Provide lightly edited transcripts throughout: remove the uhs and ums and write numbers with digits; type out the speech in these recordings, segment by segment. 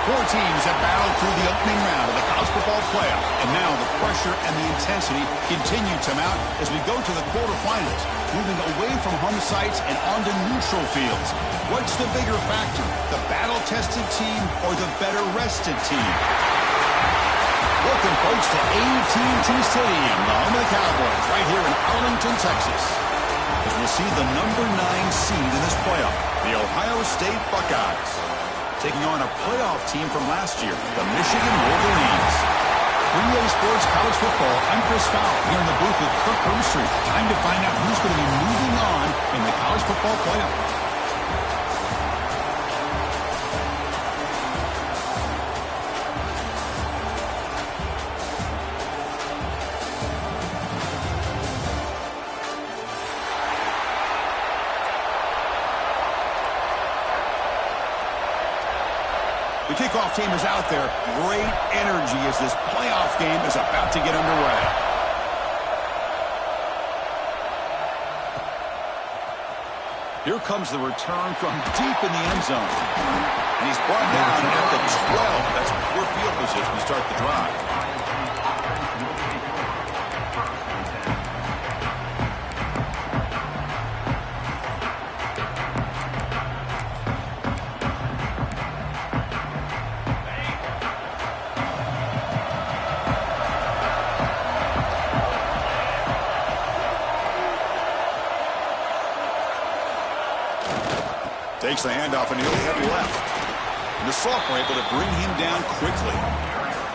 Four teams have battled through the opening round of the college football playoff, and now the pressure and the intensity continue to mount as we go to the quarterfinals, moving away from home sites and onto neutral fields. What's the bigger factor, the battle-tested team or the better-rested team? Welcome, folks, to AT&T Stadium, the home of the Cowboys, right here in Arlington, Texas, as we'll see the number 9 seed in this playoff, the Ohio State Buckeyes, taking on a playoff team from last year, the Michigan Wolverines. 3A Sports College Football, I'm Chris Fowler, here in the booth with Kirk Herbstreit. Time to find out who's going to be moving on in the college football playoff. The kickoff team is out there. Great energy as this playoff game is about to get underway. Here comes the return from deep in the end zone. And he's brought down at the 12. That's poor field position to start the drive. Takes the handoff and he'll head left. And the sophomore able to bring him down quickly.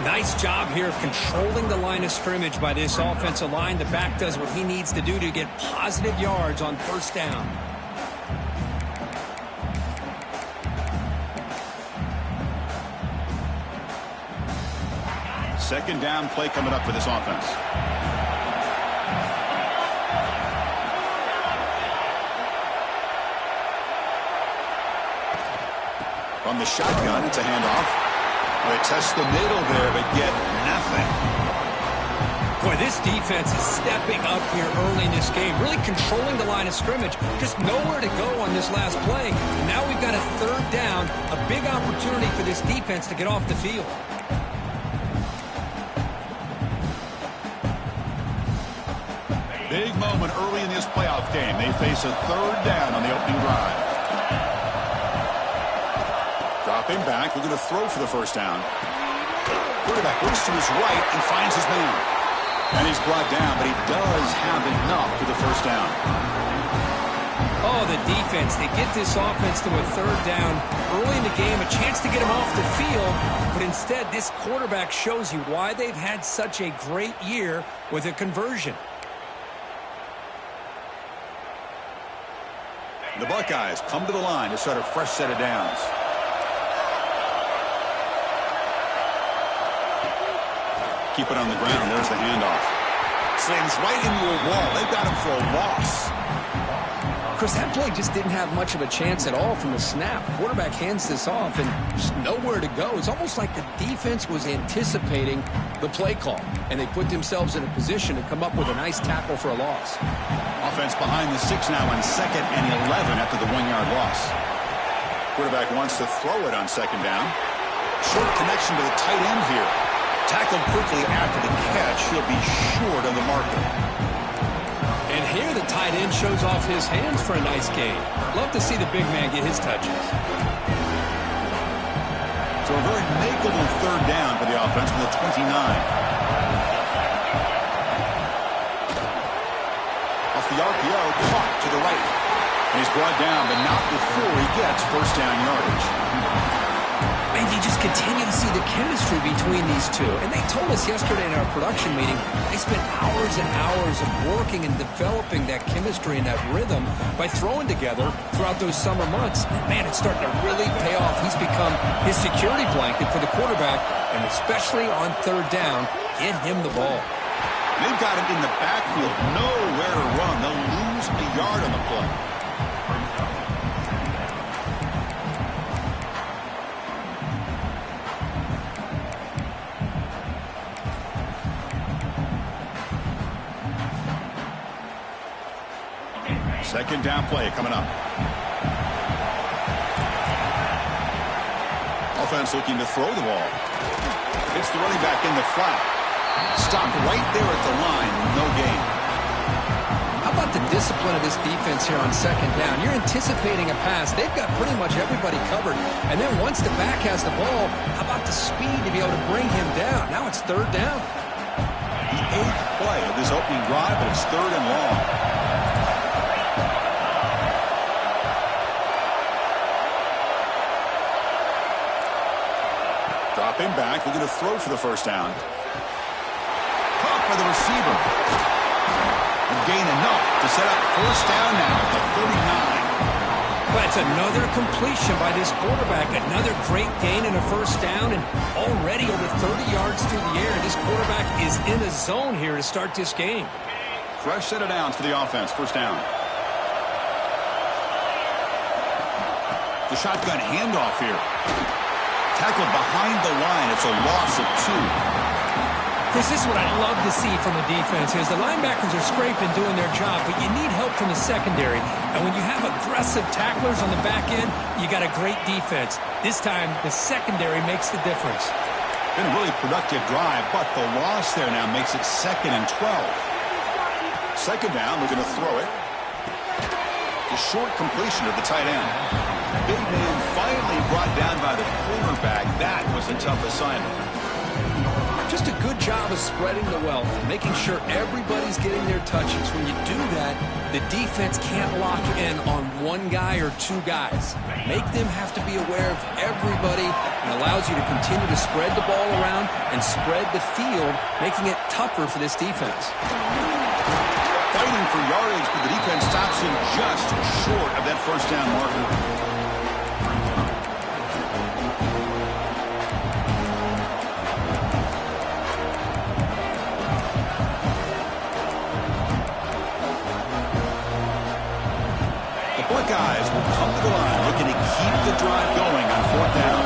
Nice job here of controlling the line of scrimmage by this offensive line. The back does what he needs to do to get positive yards on first down. Second down play coming up for this offense. From the shotgun, it's a handoff. They test the middle there, but get nothing. Boy, this defense is stepping up here early in this game, really controlling the line of scrimmage. Just nowhere to go on this last play. And now we've got a third down, a big opportunity for this defense to get off the field. Big moment early in this playoff game. They face a third down on the opening drive. Drop him back. We're going to throw for the first down. Quarterback looks to his right and finds his man. And he's brought down, but he does have enough for the first down. Oh, the defense. They get this offense to a third down early in the game, a chance to get him off the field. But instead, this quarterback shows you why they've had such a great year with a conversion. The Buckeyes come to the line to start a fresh set of downs. Keep it on the ground. There's the handoff. Slams right into a wall. They've got him for a loss. Chris, that play just didn't have much of a chance at all from the snap. Quarterback hands this off and just nowhere to go. It's almost like the defense was anticipating the play call, and they put themselves in a position to come up with a nice tackle for a loss. Offense behind the 6 now on 2nd and 11 after the 1-yard loss. Quarterback wants to throw it on 2nd down. Short connection to the tight end here. Tackled quickly after the catch. He'll be short of the marker. And here the tight end shows off his hands for a nice gain. Love to see the big man get his touches. So a very makeable third down for the offense from the 29. Off the RPO, caught to the right. And he's brought down, but not before he gets first down yardage. And you just continue to see the chemistry between these two. And they told us yesterday in our production meeting, they spent hours and hours of working and developing that chemistry and that rhythm by throwing together throughout those summer months. And man, it's starting to really pay off. He's become his security blanket for the quarterback, and especially on third down, get him the ball. They've got him in the backfield, nowhere to run. They'll lose a yard on the play. Second down play coming up. Off offense looking to throw the ball. It's the running back in the flat. Stopped right there at the line. No gain. How about the discipline of this defense here on second down? You're anticipating a pass. They've got pretty much everybody covered. And then once the back has the ball, how about the speed to be able to bring him down? Now it's third down. The 8th play of this opening drive, but it's third and long. Dropping back, looking to throw for the first down. Caught by the receiver. And gain enough to set up first down now at the 39. But it's another completion by this quarterback. Another great gain in a first down, and already over 30 yards through the air. This quarterback is in a zone here to start this game. Fresh set of downs for the offense. First down. The shotgun handoff here. Tackled behind the line. It's a loss of 2. This is what I love to see from a defense is the linebackers are scraping, doing their job, but you need help from the secondary. And when you have aggressive tacklers on the back end, you got a great defense. This time, the secondary makes the difference. Been a really productive drive, but the loss there now makes it 2nd and 12. Second down, we're going to throw it. The short completion of the tight end. Big man finally brought down by the cornerback. That was a tough assignment. Just a good job of spreading the wealth, making sure everybody's getting their touches. When you do that, the defense can't lock in on one guy or two guys. Make them have to be aware of everybody and allows you to continue to spread the ball around and spread the field, making it tougher for this defense. Fighting for yardage, but the defense stops him just short of that first down marker. Buckeyes will come to the line looking to keep the drive going on 4th down.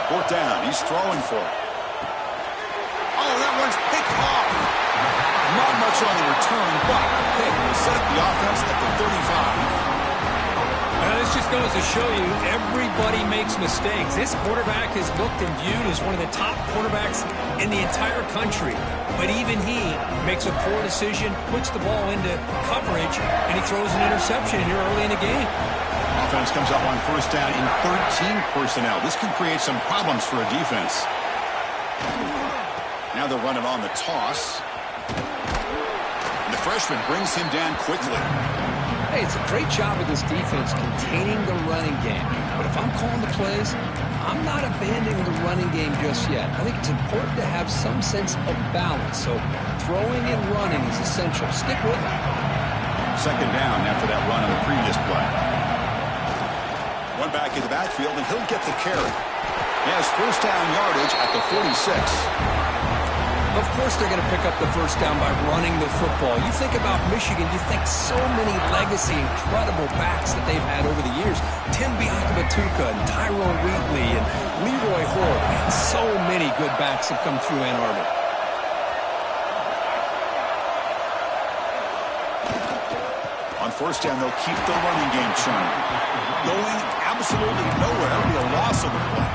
4th down, he's throwing for it. Oh, that one's picked off. Not much on the return, but hey, we'll set the offense at the 35. This just goes to show you everybody makes mistakes. This quarterback is looked and viewed as one of the top quarterbacks in the entire country. But even he makes a poor decision, puts the ball into coverage, and he throws an interception here early in the game. Offense comes up on first down in 13 personnel. This can create some problems for a defense. Now they're running on the toss. And the freshman brings him down quickly. Hey, it's a great job of this defense containing the running game. But if I'm calling the plays, I'm not abandoning the running game just yet. I think it's important to have some sense of balance. So throwing and running is essential. Stick with it. Second down after that run on the previous play. One back in the backfield, and he'll get the carry. He has first down yardage at the 46. Of course they're going to pick up the first down by running the football. You think about Michigan, you think so many legacy, incredible backs that they've had over the years. Tim Biakabatuka and Tyrone Wheatley and Leroy Hoare. Man, so many good backs have come through Ann Arbor. On first down, they'll keep the running game churning. Going absolutely nowhere. That'll be a loss of the play.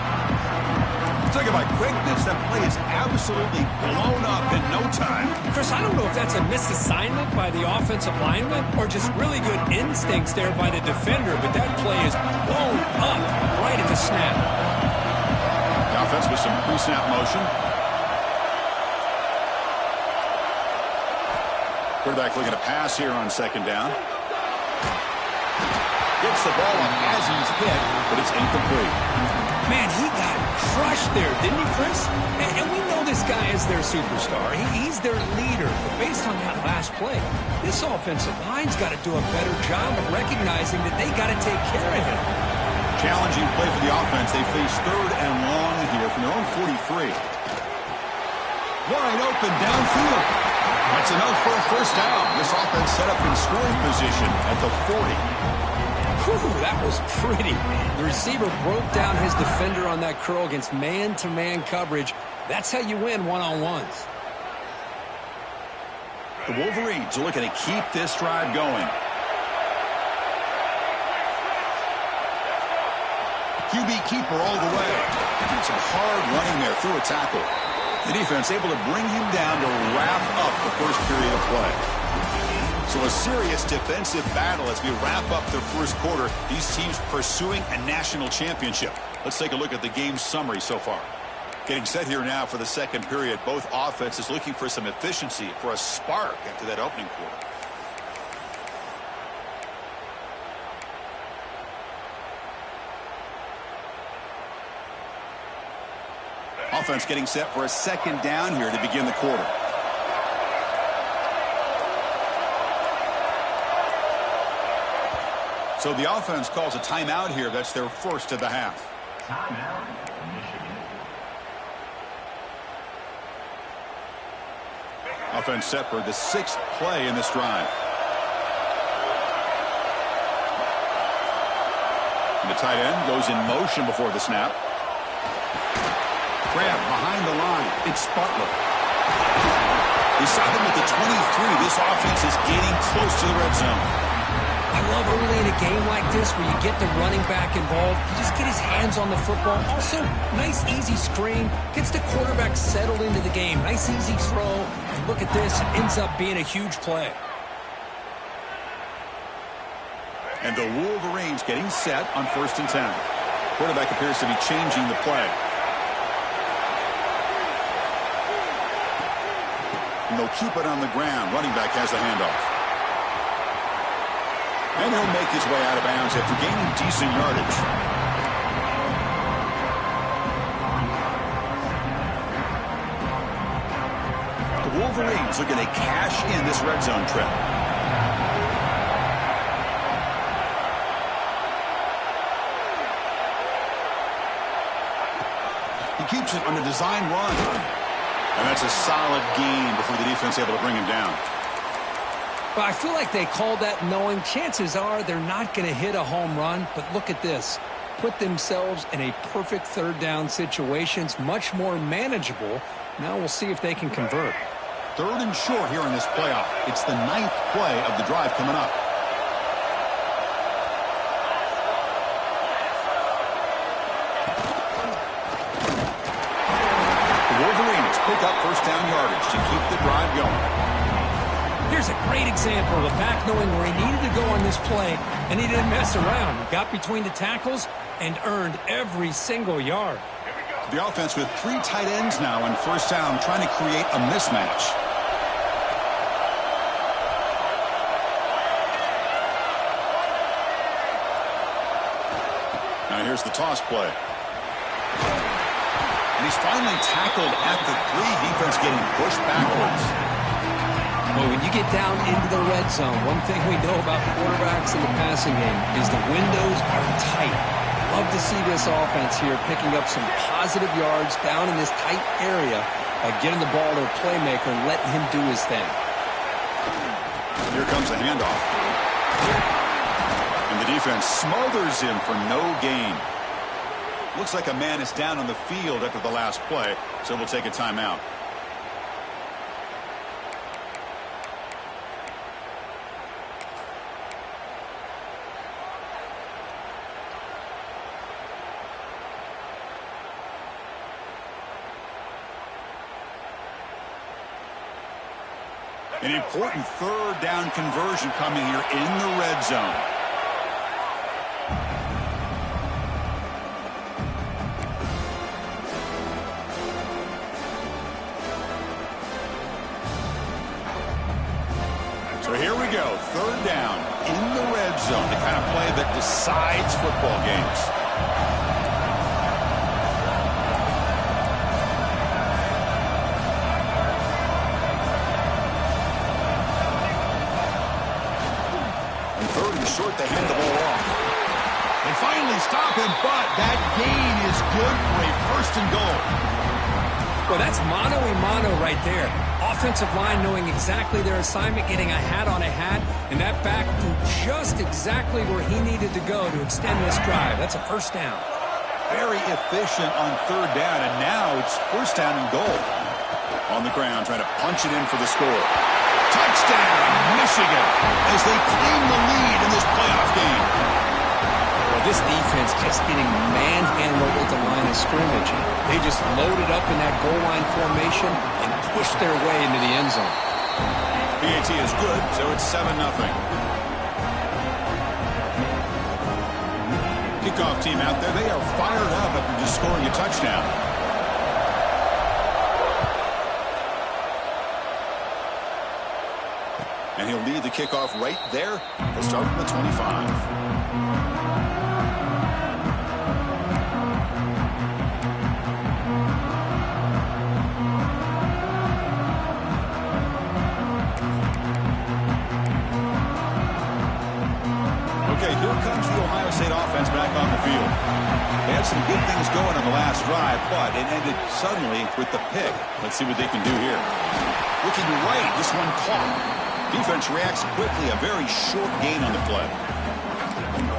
Talk about quickness, that play is absolutely blown up in no time. Chris, I don't know if that's a misassignment by the offensive lineman or just really good instincts there by the defender, but that play is blown up right at the snap. The offense with some pre-snap motion. Quarterback looking to pass here on second down. Gets the ball up as he's hit, but it's incomplete. Man, he got crushed there, didn't he, Chris? And we know this guy is their superstar. He's their leader. But based on that last play, this offensive line's got to do a better job of recognizing that they got to take care of him. Challenging play for the offense. They face third and long here from their own 43. Wide open downfield. That's enough for a first down. This offense set up in scoring position at the 40. Whew, that was pretty. The receiver broke down his defender on that curl against man-to-man coverage. That's how you win one-on-ones. The Wolverines are looking to keep this drive going. QB keeper all the way. And some hard running there through a tackle. The defense able to bring him down to wrap up the first period of play. So a serious defensive battle as we wrap up the first quarter. These teams pursuing a national championship. Let's take a look at the game summary so far. Getting set here now for the second period. Both offenses looking for some efficiency, for a spark after that opening quarter. Offense getting set for a second down here to begin the quarter. So the offense calls a timeout here. That's their first of the half. Timeout, Michigan. Offense set for the 6th play in this drive. And the tight end goes in motion before the snap. Grab behind the line. It's Butler. We saw him at the 23. This offense is getting close to the red zone. I love early in a game like this where you get the running back involved. You just get his hands on the football. Also, nice, easy screen. Gets the quarterback settled into the game. Nice, easy throw. And look at this. It ends up being a huge play. And the Wolverines getting set on 1st and 10. Quarterback appears to be changing the play. And they'll keep it on the ground. Running back has the handoff. And he'll make his way out of bounds after gaining decent yardage. The Wolverines are going to cash in this red zone trip. He keeps it on the design run. And that's a solid gain before the defense able to bring him down. Well, I feel like they called that knowing chances are they're not going to hit a home run. But look at this. Put themselves in a perfect third down situation. It's much more manageable. Now we'll see if they can convert. 3rd and short here in this playoff. It's the 9th play of the drive coming up. The Wolverines pick up first down yardage to keep the drive going. Here's a great example of a back knowing where he needed to go on this play, and he didn't mess around. He got between the tackles and earned every single yard. The offense with 3 tight ends now on 1st down, trying to create a mismatch. Now here's the toss play. And he's finally tackled at the 3. Defense getting pushed backwards. Well, when you get down into the red zone, one thing we know about quarterbacks in the passing game is the windows are tight. Love to see this offense here picking up some positive yards down in this tight area by getting the ball to a playmaker and letting him do his thing. Here comes the handoff. And the defense smothers him for no gain. Looks like a man is down on the field after the last play, so we'll take a timeout. An important 3rd down conversion coming here in the red zone. So here we go, 3rd down in the red zone, the kind of play that decides football games. Short, they hand the ball off. They finally stop him, but that gain is good for a 1st and goal. Well, that's mano-a-mano right there. Offensive line knowing exactly their assignment, getting a hat on a hat, and that back knew just exactly where he needed to go to extend this drive. That's a 1st down. Very efficient on 3rd down, and now it's 1st down and goal. On the ground, trying to punch it in for the score. Touchdown, Michigan, as they claim the lead in this playoff game. Well, This defense just getting manhandled at the line of scrimmage. They just loaded up in that goal line formation and pushed their way into the end zone. PAT is good, so it's 7-0. Kickoff team out there, they are fired up after just scoring a touchdown. And he'll lead the kickoff right there. He'll start from the 25. Okay, here comes the Ohio State offense back on the field. They had some good things going on the last drive, but it ended suddenly with the pick. Let's see what they can do here. Looking right, this one caught. Defense reacts quickly, a very short gain on the play.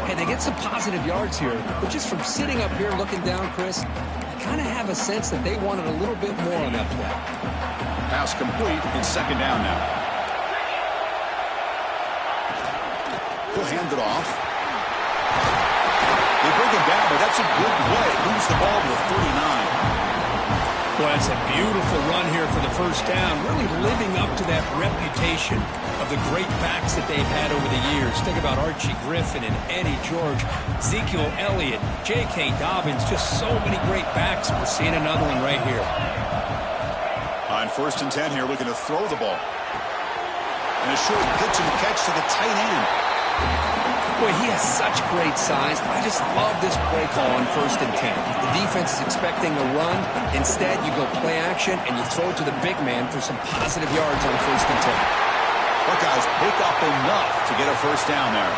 Hey, they get some positive yards here, but just from sitting up here looking down, Chris, I kind of have a sense that they wanted a little bit more on that play. Pass complete. It's second down now. He'll hand it off. They bring it down, but that's a good play. Moves the ball to the 39. Well, that's a beautiful run here for the first down, really living up to that reputation of the great backs that they've had over the years. Think about Archie Griffin and Eddie George, Ezekiel Elliott, J.K. Dobbins, just so many great backs. We're seeing another one right here. On 1st and 10 here, looking to throw the ball. And a short pitch and catch to the tight end. Boy, he has such great size. I just love this play call on 1st and 10. The defense is expecting a run. Instead, you go play action, and you throw to the big man for some positive yards on 1st and 10. Buckeyes pick up enough to get a first down there.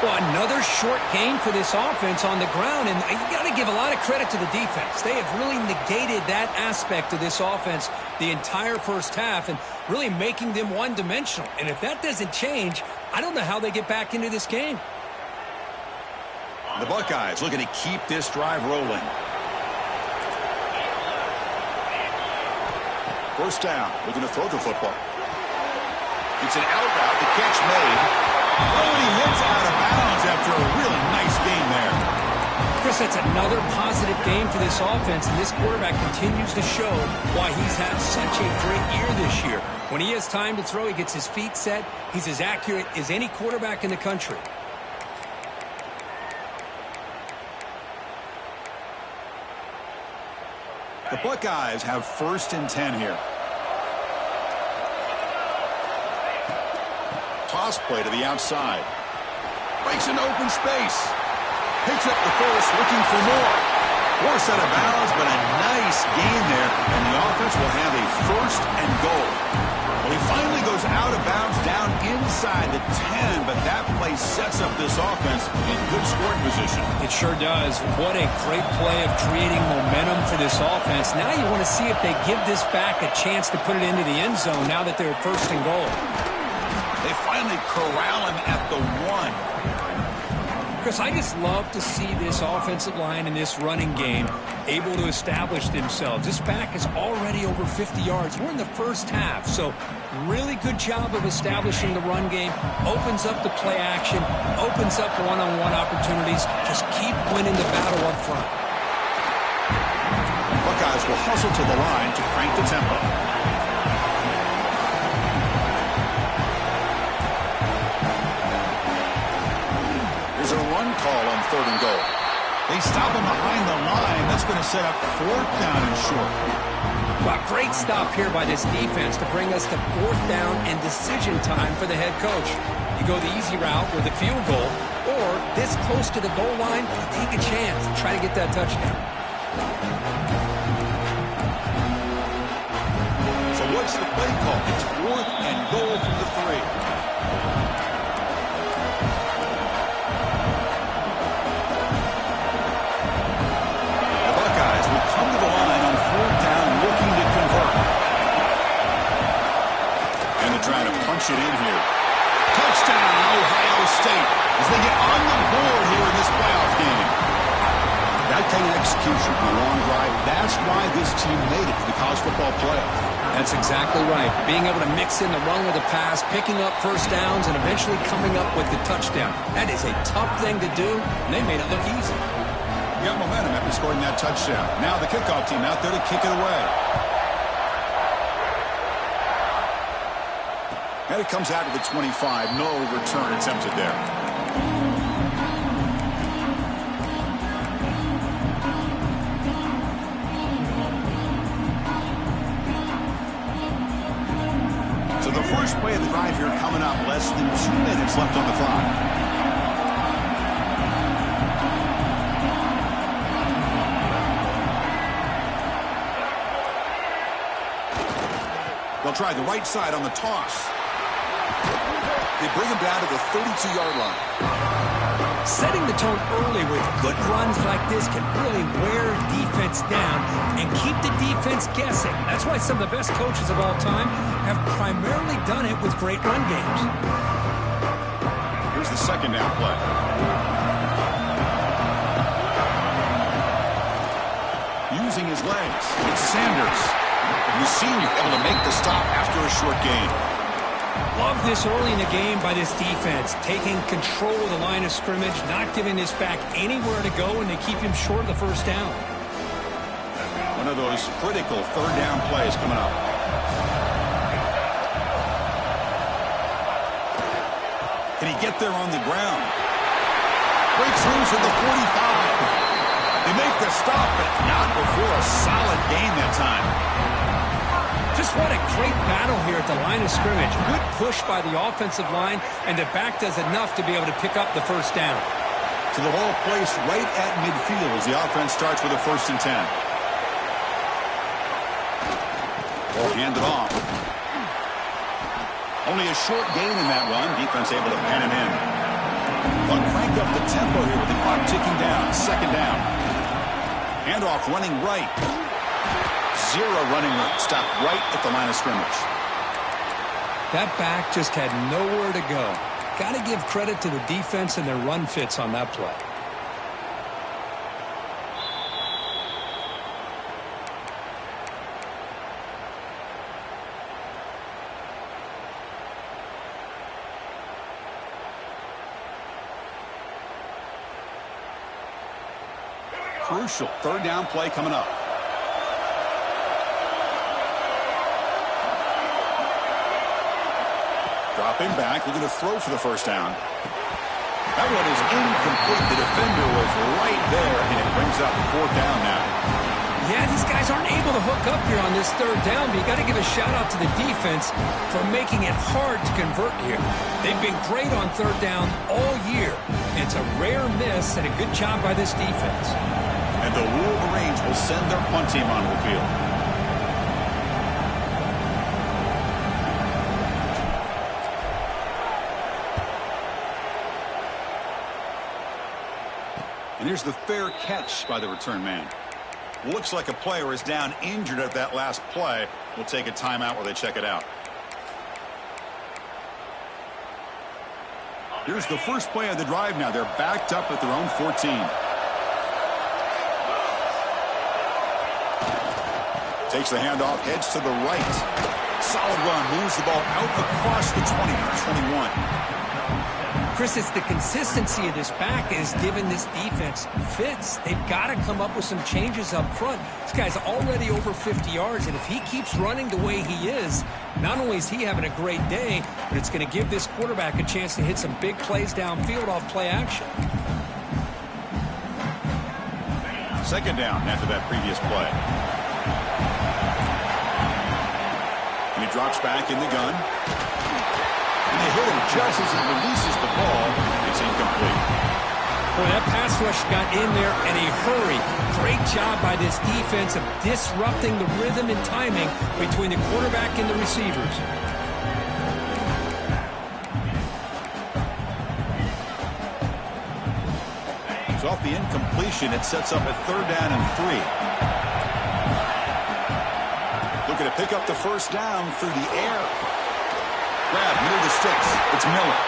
Well, another short gain for this offense on the ground, and you got to give a lot of credit to the defense. They have really negated that aspect of this offense the entire first half and really making them one-dimensional. And if that doesn't change, I don't know how they get back into this game. The Buckeyes looking to keep this drive rolling. First down, looking to throw the football. It's an out route, the catch made. Oh, he hits out of bounds after a really nice game there. Chris, that's another positive game for this offense, and this quarterback continues to show why he's had such a great year this year. When he has time to throw, he gets his feet set. He's as accurate as any quarterback in the country. The Buckeyes have 1st and 10 here. Toss play to the outside. Breaks into open space. Picks up the first, looking for more. Forced out of bounds, but a nice gain there, and the offense will have a 1st and goal. Well, he finally goes out of bounds down inside the 10, but that play sets up this offense in good scoring position. It sure does. What a great play of creating momentum for this offense. Now you want to see if they give this back a chance to put it into the end zone now that they're 1st and goal. They finally corral him at the 1. Chris, I just love to see this offensive line in this running game able to establish themselves. This back is already over 50 yards. We're in the first half, so really good job of establishing the run game. Opens up the play action, opens up one-on-one opportunities. Just keep winning the battle up front. Buckeyes will hustle to the line to crank the tempo. There's a run call on 3rd and goal. They stop him behind the line. That's going to set up 4th down and short. Well, great stop here by this defense to bring us to 4th down and decision time for the head coach. You go the easy route with a field goal, or this close to the goal line, you take a chance and try to get that touchdown. So what's the play call? It's 4th and goal from the 3. Come to the line on 4th down, looking to convert. And they're trying to punch it in here. Touchdown, Ohio State, as they get on the board here in this playoff game. That kind of execution on a long drive, that's why this team made it to the college football playoff. That's exactly right. Being able to mix in the run with the pass, picking up first downs, and eventually coming up with the touchdown. That is a tough thing to do, and they made it look easy. You got momentum after scoring that touchdown. Now the kickoff team out there to kick it away. And it comes out to the 25. No return attempted there. So the first play of the drive here coming up. Less than 2 minutes left on the clock. They'll try the right side on the toss. They bring him down to the 32-yard line. Setting the tone early with good runs like this can really wear defense down and keep the defense guessing. That's why some of the best coaches of all time have primarily done it with great run games. Here's the second down play. Using his legs, it's Sanders. The senior able to make the stop after a short gain. Love this early in the game by this defense, taking control of the line of scrimmage, not giving this back anywhere to go, and they keep him short of the first down. One of those critical third down plays coming up. Can he get there on the ground? Breaks loose at the 45. They make the stop, but not before a solid gain that time. Just what a great battle here at the line of scrimmage. Good push by the offensive line, and the back does enough to be able to pick up the first down. So the ball placed right at midfield as the offense starts with a 1st and 10. Ball handed off. Only a short gain in that run. Defense able to pen it in. They'll crank up the tempo here with the clock ticking down. 2nd down. Handoff running right. Zero running room. Stopped right at the line of scrimmage. That back just had nowhere to go. Got to give credit to the defense and their run fits on that play. Crucial 3rd down play coming up. Dropping back, looking to throw for the 1st down. That one is incomplete. The defender was right there, and it brings up 4th down now. Yeah, these guys aren't able to hook up here on this 3rd down, but you got to give a shout-out to the defense for making it hard to convert here. They've been great on 3rd down all year. It's a rare miss and a good job by this defense. And the Wolverines will send their punt team onto the field. And here's the fair catch by the return man. Looks like a player is down injured at that last play. We'll take a timeout while they check it out. Here's the first play of the drive now. They're backed up at their own 14. Takes the handoff, heads to the right. Solid run, moves the ball out across the 20-21. Chris, it's the consistency of this back is giving this defense fits. They've got to come up with some changes up front. This guy's already over 50 yards, and if he keeps running the way he is, not only is he having a great day, but it's going to give this quarterback a chance to hit some big plays downfield off play action. 2nd down after that previous play. And he drops back in the gun. And they hit him just as he releases the ball. It's incomplete. Boy, that pass rush got in there in a hurry. Great job by this defense of disrupting the rhythm and timing between the quarterback and the receivers. So off the incompletion, it sets up a 3rd down and 3. Looking to pick up the 1st down through the air. Grab near the sticks. It's Miller.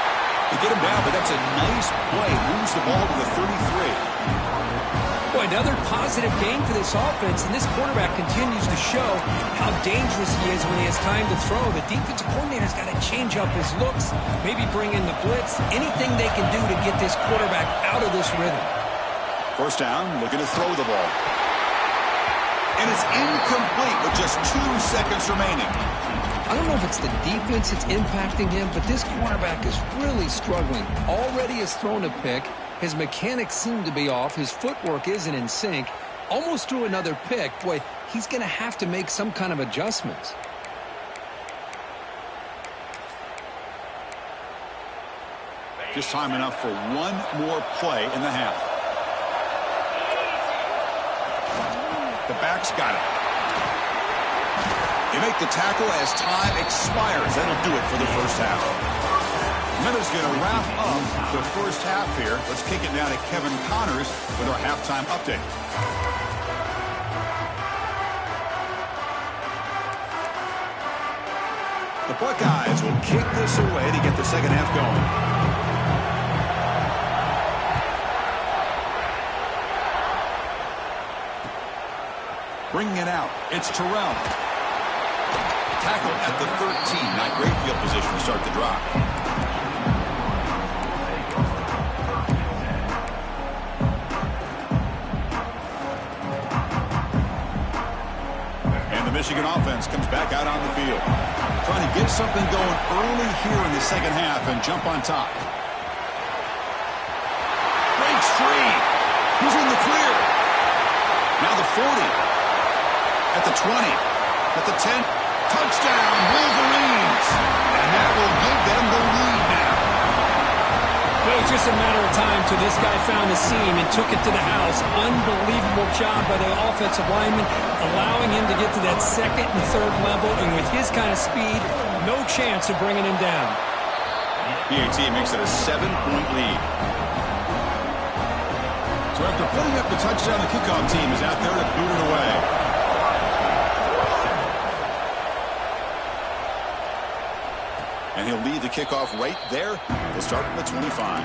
They get him down, but that's a nice play. Moves the ball to the 33. Boy, another positive game for this offense, and this quarterback continues to show how dangerous he is when he has time to throw. The defensive coordinator's got to change up his looks, maybe bring in the blitz, anything they can do to get this quarterback out of this rhythm. First down, looking to throw the ball. And it's incomplete with just 2 seconds remaining. I don't know if it's the defense that's impacting him, but this quarterback is really struggling. Already has thrown a pick. His mechanics seem to be off. His footwork isn't in sync. Almost threw another pick. Boy, he's going to have to make some kind of adjustments. Just time enough for one more play in the half. The back's got it. You make the tackle as time expires. That'll do it for the first half. Minutes going to wrap up the first half here. Let's kick it down to Kevin Connors with our halftime update. The Buckeyes will kick this away to get the second half going. Bringing it out, it's Terrell. Tackle at the 13. Not great field position to start the drive. Michigan offense comes back out on the field. Trying to get something going early here in the second half and jump on top. Breaks free. He's in the clear. Now the 40. At the 20. At the 10. Touchdown, Wolverines. And that will give them the lead now. Well, it's just a matter of time till this guy found the seam and took it to the house. Unbelievable job by the offensive lineman, allowing him to get to that second and third level. And with his kind of speed, no chance of bringing him down. PAT makes it a 7-point lead. So after putting up the touchdown, the kickoff team is out there to boot it away. And he'll lead the kickoff right there. He'll start from the 25.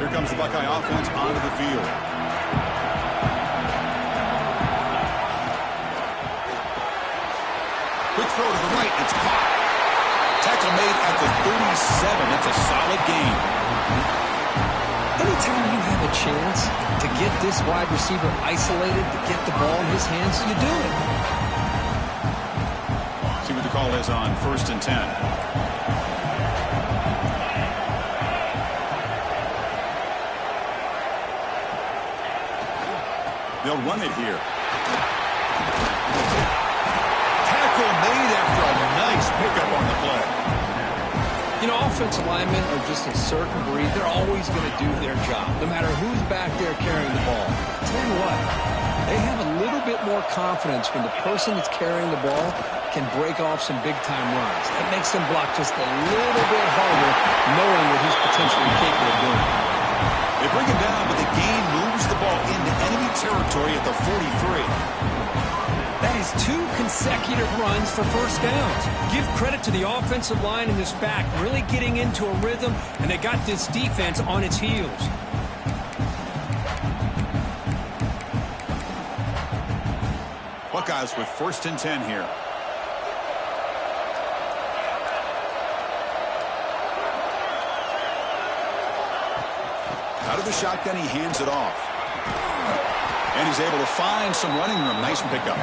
Here comes the Buckeye offense onto the field. Quick throw to the right. It's caught. Tackle made at the 37. That's a solid gain. Anytime you have a chance to get this wide receiver isolated, to get the ball in his hands, you do it. See what the call is on 1st and 10. They'll run it here. Tackle made after a nice pickup on the play. You know, offensive linemen are just a certain breed. They're always going to do their job, no matter who's back there carrying the ball. I'll tell you what, they have a little bit more confidence when the person that's carrying the ball can break off some big-time runs. That makes them block just a little bit harder, knowing what he's potentially capable of doing. They bring him down, but the gain moves the ball into enemy territory at the 43. That is 2 consecutive runs for first downs. Give credit to the offensive line in this back, really getting into a rhythm, and they got this defense on its heels. Buckeyes with 1st and 10 here. Out of the shotgun, he hands it off. And he's able to find some running room. Nice pickup.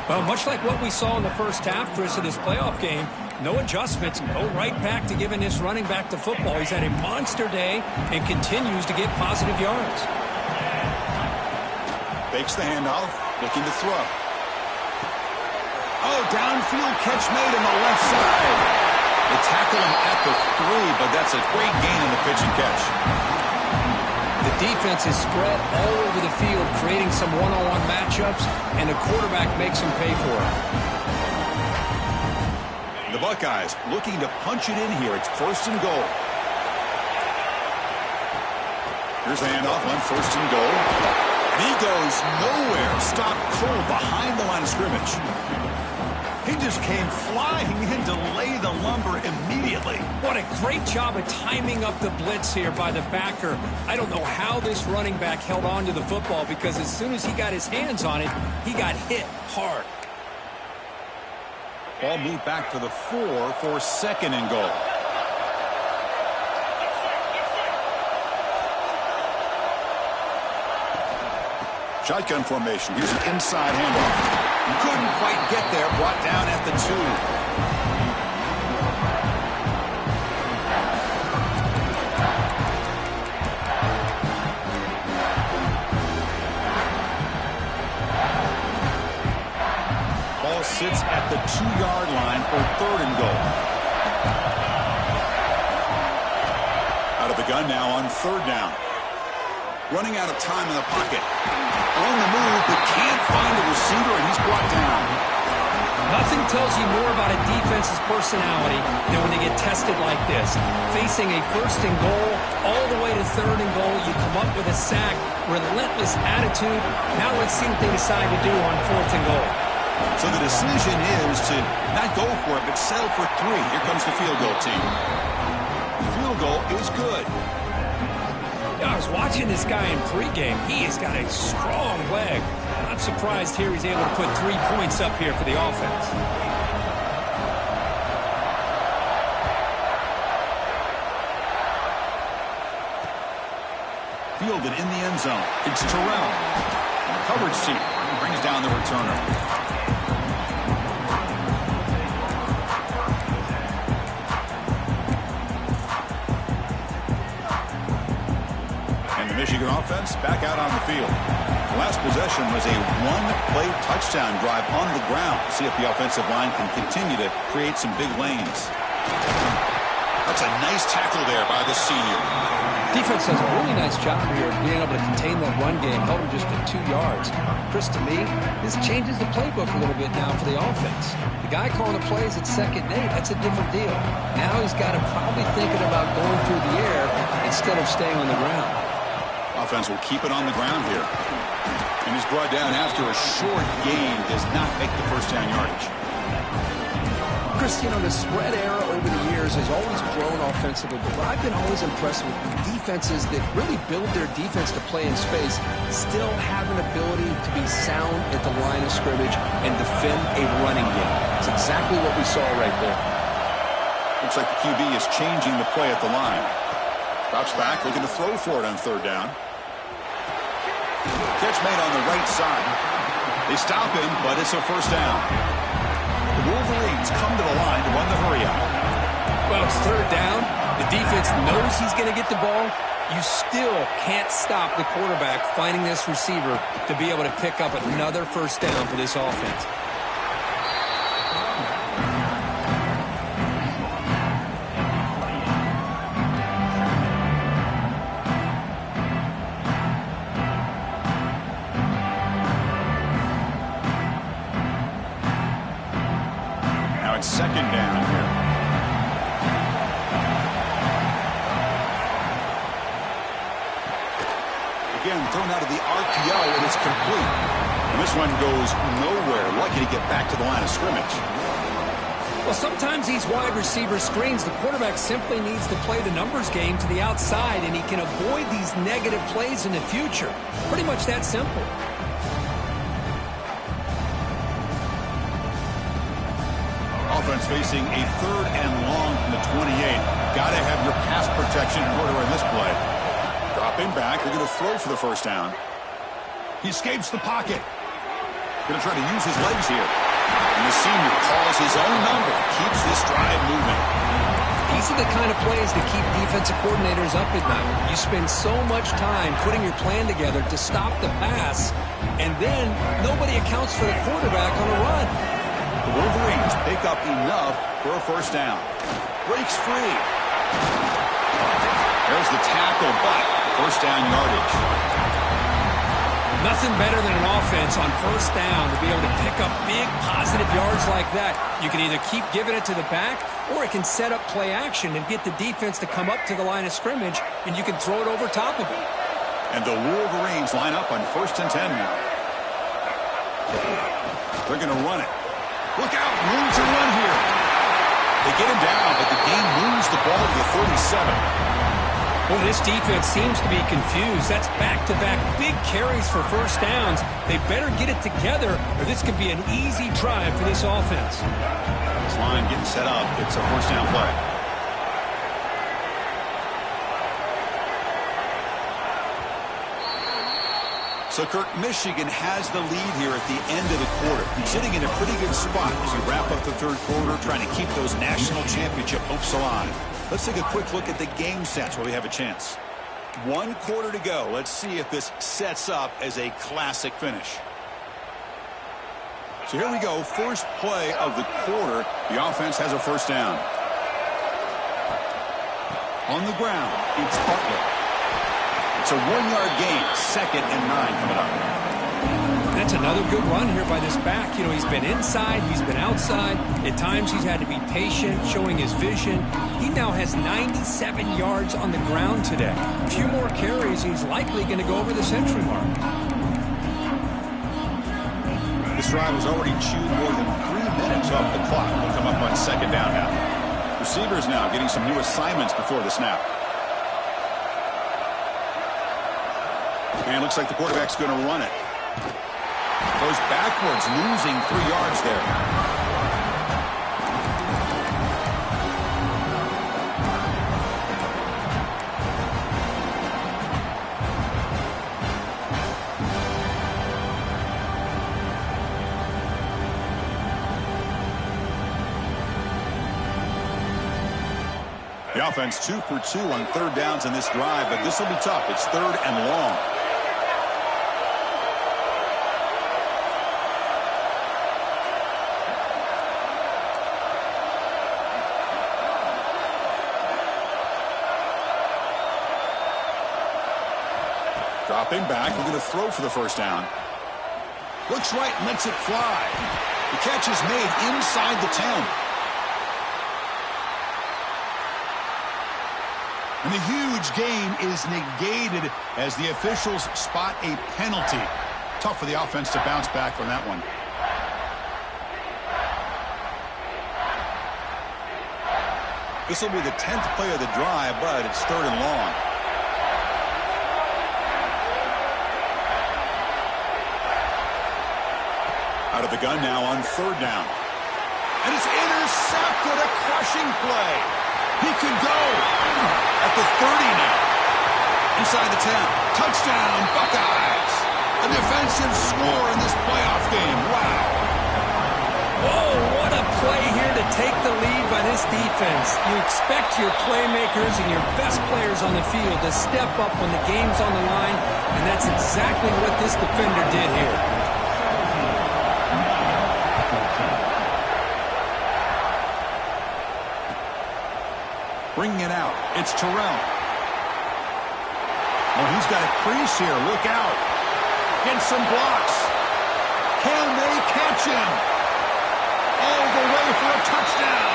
Well, much like what we saw in the first half, Chris, of this playoff game, no adjustments, go right back to giving this running back the football. He's had a monster day and continues to get positive yards. Fakes the handoff, looking to throw. Oh, downfield catch made on the left side. They tackle him at the 3, but that's a great gain in the pitch and catch. The defense is spread all over the field, creating some one-on-one matchups, and the quarterback makes them pay for it. The Buckeyes looking to punch it in here. It's 1st and goal. Here's the handoff on 1st and goal. And he goes nowhere. Stopped cold behind the line of scrimmage. He just came flying in to lay the lumber immediately. What a great job of timing up the blitz here by the backer. I don't know how this running back held on to the football, because as soon as he got his hands on it, he got hit hard. Ball moved back to the 4 for 2nd and goal. Shotgun formation. Here's an inside handoff. Couldn't quite get there. Brought down at the 2. Ball sits at the 2-yard line for 3rd and goal. Out of the gun now on 3rd down. Running out of time in the pocket. On the move, but can't find a receiver, and he's brought down. Nothing tells you more about a defense's personality than when they get tested like this. Facing a 1st and goal, all the way to 3rd and goal, you come up with a sack, relentless attitude. Now let's see what they decide to do on 4th and goal. So the decision is to not go for it, but settle for 3. Here comes the field goal team. The field goal is good. I was watching this guy in pregame. He has got a strong leg. Not surprised here he's able to put 3 points up here for the offense. Fielded in the end zone. It's Terrell. And the coverage team brings down the returner. Michigan offense back out on the field. The last possession was a 1-play touchdown drive on the ground. See if the offensive line can continue to create some big lanes. That's a nice tackle there by the senior. Defense does a really nice job here of being able to contain that run game, held him just at 2 yards. Chris, to me, this changes the playbook a little bit now for the offense. The guy calling the plays at 2nd and 8, that's a different deal. Now he's got to probably thinking about going through the air instead of staying on the ground. Offense will keep it on the ground here. And he's brought down after a short gain. Does not make the 1st down yardage. Chris, you know, the spread era over the years has always grown offensively, but I've been always impressed with defenses that really build their defense to play in space, still have an ability to be sound at the line of scrimmage and defend a running game. It's exactly what we saw right there. Looks like the QB is changing the play at the line. Drops back, looking to throw for it on 3rd down. Catch made on the right side. They stop him, but it's a 1st down. The Wolverines come to the line to run the hurry out. Well, it's 3rd down. The defense knows he's going to get the ball. You still can't stop the quarterback finding this receiver to be able to pick up another 1st down for this offense. Now it's 2nd down here. Again, thrown out of the RPO, and it's complete. And this one goes nowhere. Lucky to get back to the line of scrimmage. Well, sometimes these wide receiver screens, the quarterback simply needs to play the numbers game to the outside, and he can avoid these negative plays in the future. Pretty much that simple. Offense facing a 3rd and long from the 28. Got to have your pass protection in order in this play. Dropping back, they're going to throw for the 1st down. He escapes the pocket. Going to try to use his legs here. And the senior calls his own number. Keeps this drive moving. These are the kind of plays that keep defensive coordinators up at night. You spend so much time putting your plan together to stop the pass, and then nobody accounts for the quarterback on a run. The Wolverines pick up enough for a 1st down. Breaks free. There's the tackle, but 1st down yardage. Nothing better than an offense on 1st down to be able to pick up big positive yards like that. You can either keep giving it to the back, or it can set up play action and get the defense to come up to the line of scrimmage, and you can throw it over top of it. And the Wolverines line up on 1st and 10 now. They're going to run it. Look out, room to run here. They get him down, but the game moves the ball to the 37. Well, this defense seems to be confused. That's back-to-back big carries for first downs. They better get it together, or this could be an easy drive for this offense. This line getting set up. It's a first down play. So, Kirk, Michigan has the lead here at the end of the quarter. He's sitting in a pretty good spot as we wrap up the third quarter, trying to keep those national championship hopes alive. Let's take a quick look at the game stats while we have a chance. 1 quarter to go. Let's see if this sets up as a classic finish. So here we go. First play of the quarter. The offense has a first down. On the ground, it's Butler. It's a 1-yard gain. 2nd and 9 coming up. That's another good run here by this back. You know, he's been inside, he's been outside. At times he's had to be patient, showing his vision. He now has 97 yards on the ground today. A few more carries, he's likely going to go over the century mark. This drive has already chewed more than 3 minutes off the clock. We'll come up on 2nd down now. Receivers now getting some new assignments before the snap. And it looks like the quarterback's going to run it. Goes backwards, losing 3 yards there. The offense 2 for 2 on 3rd downs in this drive, but this will be tough. It's 3rd and long. Dropping back, we're going to throw for the first down. Looks right and lets it fly. The catch is made inside the 10. And the huge gain is negated as the officials spot a penalty. Tough for the offense to bounce back from that one. This will be the 10th play of the drive, but it's 3rd and long. Out of the gun now on 3rd down. And it's intercepted, a crushing play. He could go at the 30 now. Inside the 10. Touchdown, Buckeyes. A defensive score in this playoff game. Wow. Whoa, what a play here to take the lead by this defense. You expect your playmakers and your best players on the field to step up when the game's on the line, and that's exactly what this defender did here. Bringing it out. It's Terrell. Oh, he's got a crease here. Look out. Gets some blocks. Can they catch him? All the way for a touchdown.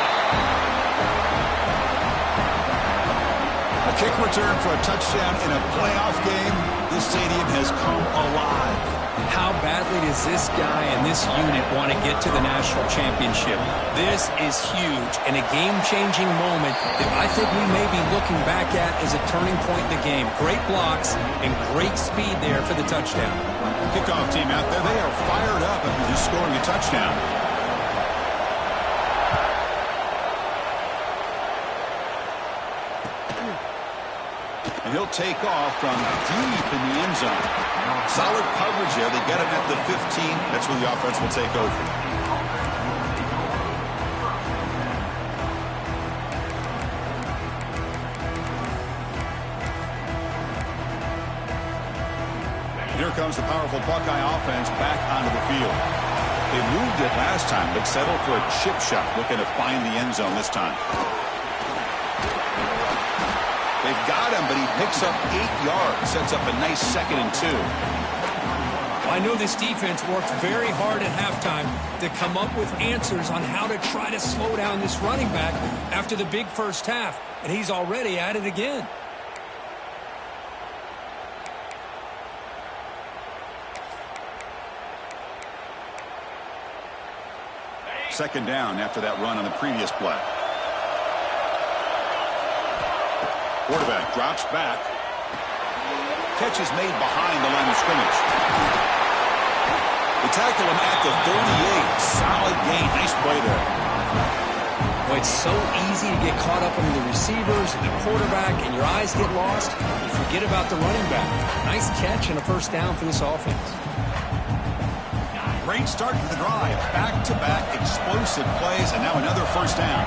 A kick return for a touchdown in a playoff game. This stadium has come alive. How badly does this guy and this unit want to get to the national championship? This is huge and a game-changing moment that I think we may be looking back at as a turning point in the game. Great blocks and great speed there for the touchdown. Kickoff team out there, they are fired up after just scoring a touchdown. And he'll take off from deep in the end zone. Solid coverage there. They get him at the 15. That's where the offense will take over. Here comes the powerful Buckeye offense back onto the field. They moved it last time, but settled for a chip shot, looking to find the end zone this time. They've got him, but he picks up 8 yards, sets up a nice 2nd and 2. I know this defense worked very hard at halftime to come up with answers on how to try to slow down this running back after the big first half, and he's already at it again. second down after that run on the previous play. Quarterback drops back. Catch is made behind the line of scrimmage. They tackle him at the 38. Solid gain. Nice play there. Well, it's so easy to get caught up in the receivers and the quarterback, and your eyes get lost. You forget about the running back. Nice catch and a first down for this offense. Great start to the drive. Back-to-back explosive plays, and now another first down.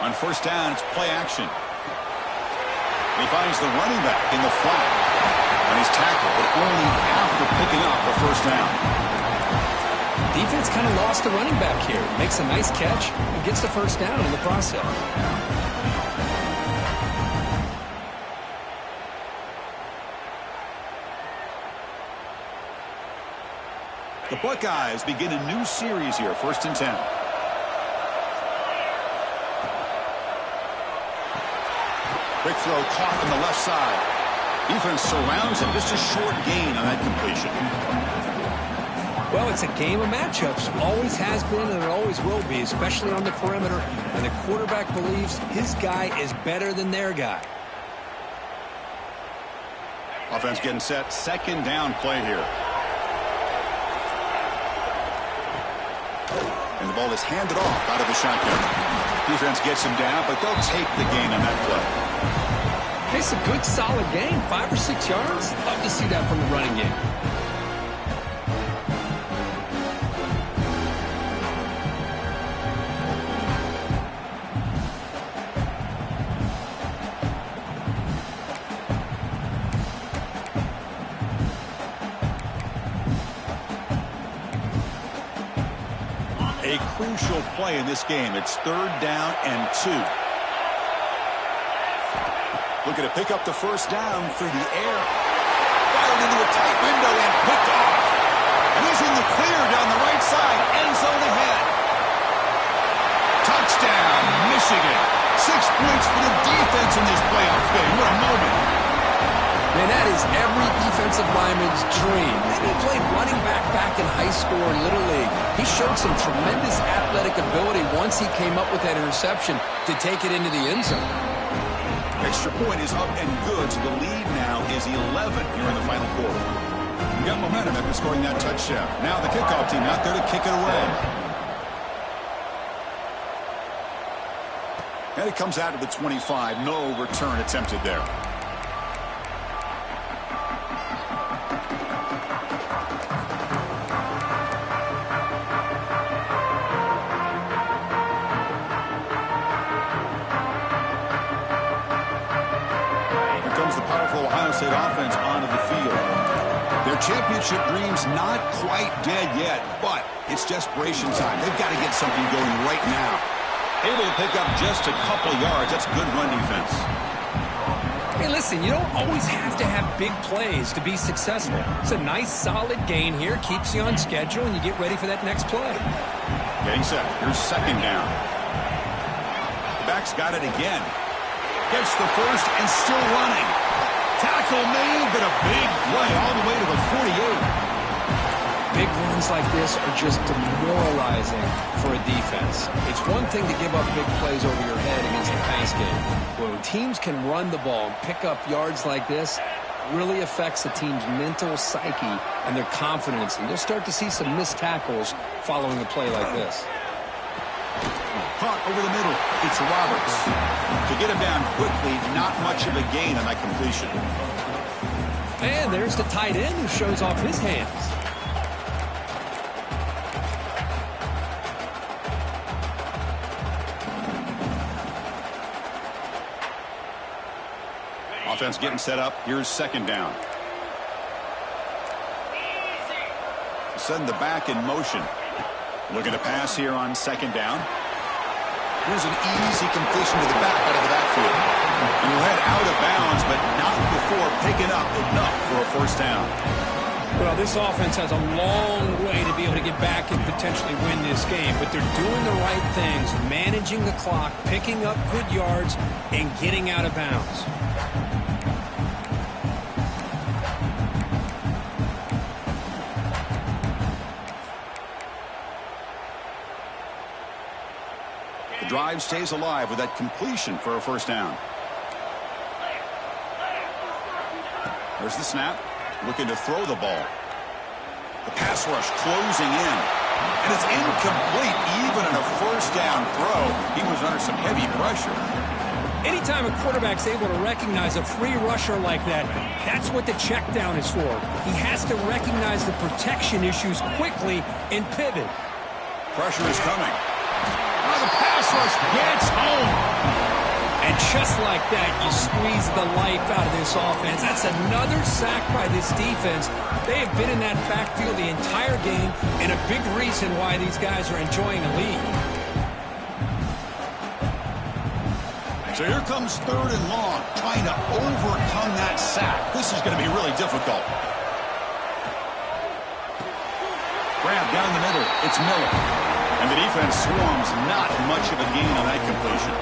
On first down, it's play action. He finds the running back in the flat. And he's tackled, but only after picking up the first down. Defense kind of lost the running back here. Makes a nice catch and gets the first down in the process. The Buckeyes begin a new series here, 1st and 10. Quick throw caught on the left side. Defense surrounds him. Just a short gain on that completion. Well, it's a game of matchups. Always has been and it always will be, especially on the perimeter. And the quarterback believes his guy is better than their guy. Offense getting set. Second down play here. And the ball is handed off out of the shotgun. Defense gets him down, but they'll take the gain on that play. It's a good, solid game. 5 or 6 yards. Love to see that from the running game. A crucial play in this game. It's 3rd down and 2. Looking to pick up the first down through the air. Fired into a tight window and picked off. And he's in the clear down the right side. End zone ahead. Touchdown, Michigan. 6 points for the defense in this playoff game. What a moment. Man, that is every defensive lineman's dream. He played running back in high school or Little League. He showed some tremendous athletic ability once he came up with that interception to take it into the end zone. Extra point is up and good, so the lead now is 11 here in the final quarter. We got momentum after scoring that touchdown. Now the kickoff team out there to kick it away. And it comes out to the 25. No return attempted there. State offense onto the field. Their championship dream's not quite dead yet, but it's desperation time. They've got to get something going right now. Able to pick up just a couple of yards. That's good run defense. Hey, listen, you don't always have to have big plays to be successful. It's a nice, solid gain here. Keeps you on schedule, and you get ready for that next play. Getting set. Here's second down. The back's got it again. Gets the first and still running. Tackle made, but a big play all the way to the 48. Big runs like this are just demoralizing for a defense. It's one thing to give up big plays over your head against the pass game. When teams can run the ball and pick up yards like this, it really affects the team's mental psyche and their confidence. And you'll start to see some missed tackles following a play like this. Caught over the middle. It's Roberts. To get him down quickly, not much of a gain on that completion. And there's the tight end who shows off his hands. Offense getting set up. Here's second down. Send the back in motion. Looking to pass here on second down. Here's an easy completion to the back out of the backfield. And he'll head out of bounds, but not before picking up enough for a first down. Well, this offense has a long way to be able to get back and potentially win this game, but they're doing the right things, managing the clock, picking up good yards, and getting out of bounds. drive stays alive with that completion for a first down. There's the snap. Looking to throw the ball. The pass rush closing in. And it's incomplete even in a first down throw. He was under some heavy pressure. Anytime a quarterback's able to recognize a free rusher like that, that's what the check down is for. He has to recognize the protection issues quickly and pivot. Pressure is coming. Oh, the pass rush gets home. And just like that, you squeeze the life out of this offense. That's another sack by this defense. They have been in that backfield the entire game, and a big reason why these guys are enjoying a lead. So here comes 3rd and long, trying to overcome that sack. This is going to be really difficult. Grab down the middle. It's Miller. And the defense swarms, not much of a gain on that completion.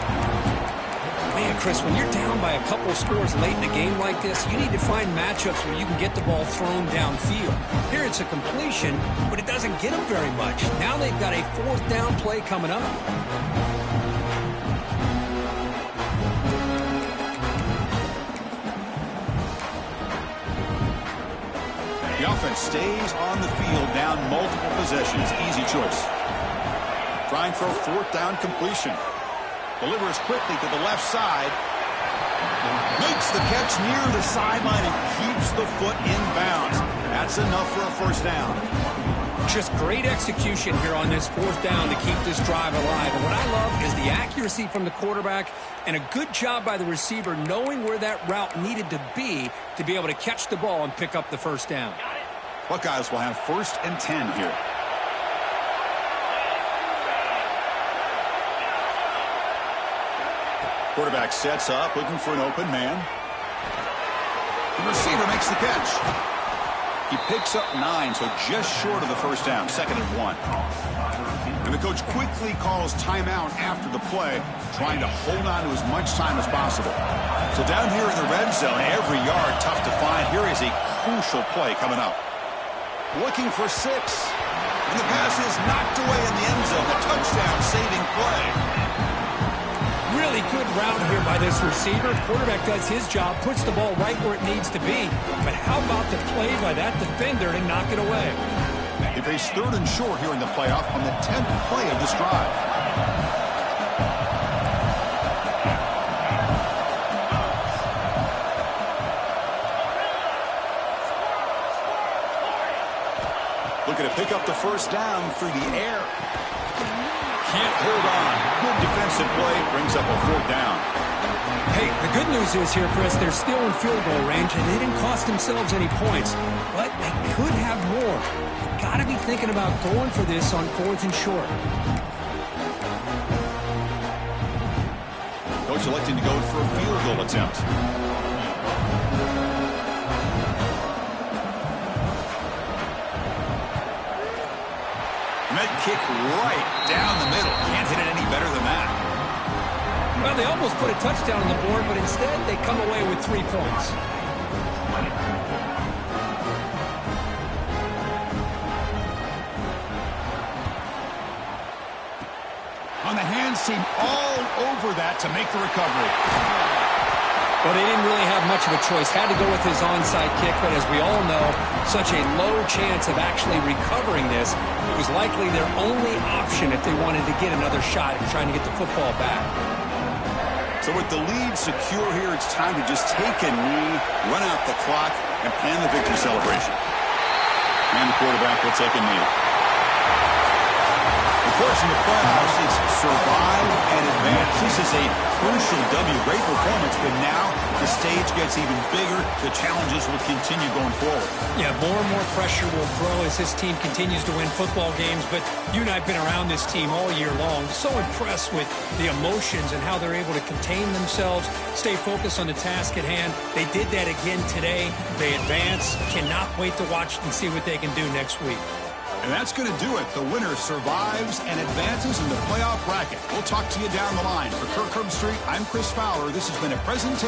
Man, Chris, when you're down by a couple of scores late in a game like this, you need to find matchups where you can get the ball thrown downfield. Here it's a completion, but it doesn't get them very much. Now they've got a 4th down play coming up. The offense stays on the field down multiple possessions. Easy choice. Trying for a 4th down completion. Delivers quickly to the left side. Makes the catch near the sideline and keeps the foot in bounds. That's enough for a first down. Just great execution here on this 4th down to keep this drive alive. And what I love is the accuracy from the quarterback and a good job by the receiver knowing where that route needed to be able to catch the ball and pick up the first down. Buckeyes will have 1st and 10 here. Quarterback sets up, looking for an open man. The receiver makes the catch. He picks up 9, so just short of the first down, 2nd and 1. And the coach quickly calls timeout after the play, trying to hold on to as much time as possible. So down here in the red zone, every yard tough to find. Here is a crucial play coming up. Looking for 6. And the pass is knocked away in the end zone. The touchdown-saving play. Really good route here by this receiver. Quarterback does his job, puts the ball right where it needs to be. But how about the play by that defender to knock it away? They face 3rd and short here in the playoff on the 10th play of this drive. Looking to pick up the first down through the air. Can't hold on. Good defensive play. Brings up a 4th down. Hey, the good news is here, Chris, they're still in field goal range, and they didn't cost themselves any points. But they could have more. You've got to be thinking about going for this on 4th and short. Coach electing to go for a field goal attempt. Med kick right down the middle. Can't hit it any better than that. Well, they almost put a touchdown on the board, but instead they come away with 3 points. On the hands team all over that to make the recovery. Well, they didn't really have much of a choice. Had to go with his onside kick, but as we all know, such a low chance of actually recovering this. It was likely their only option if they wanted to get another shot at trying to get the football back. So with the lead secure here, it's time to just take a knee, run out the clock, and plan the victory celebration. And the quarterback will take a knee. Of course, in the playoffs, it's survive and advance. This is a crucial W. Great performance, but now the stage gets even bigger. The challenges will continue going forward. Yeah, more and more pressure will grow as this team continues to win football games, but you and I have been around this team all year long. So impressed with the emotions and how they're able to contain themselves, stay focused on the task at hand. They did that again today. They advance. Cannot wait to watch and see what they can do next week. And that's going to do it. The winner survives and advances in the playoff bracket. We'll talk to you down the line. For Kirk Herbstreit, I'm Chris Fowler. This has been a presentation.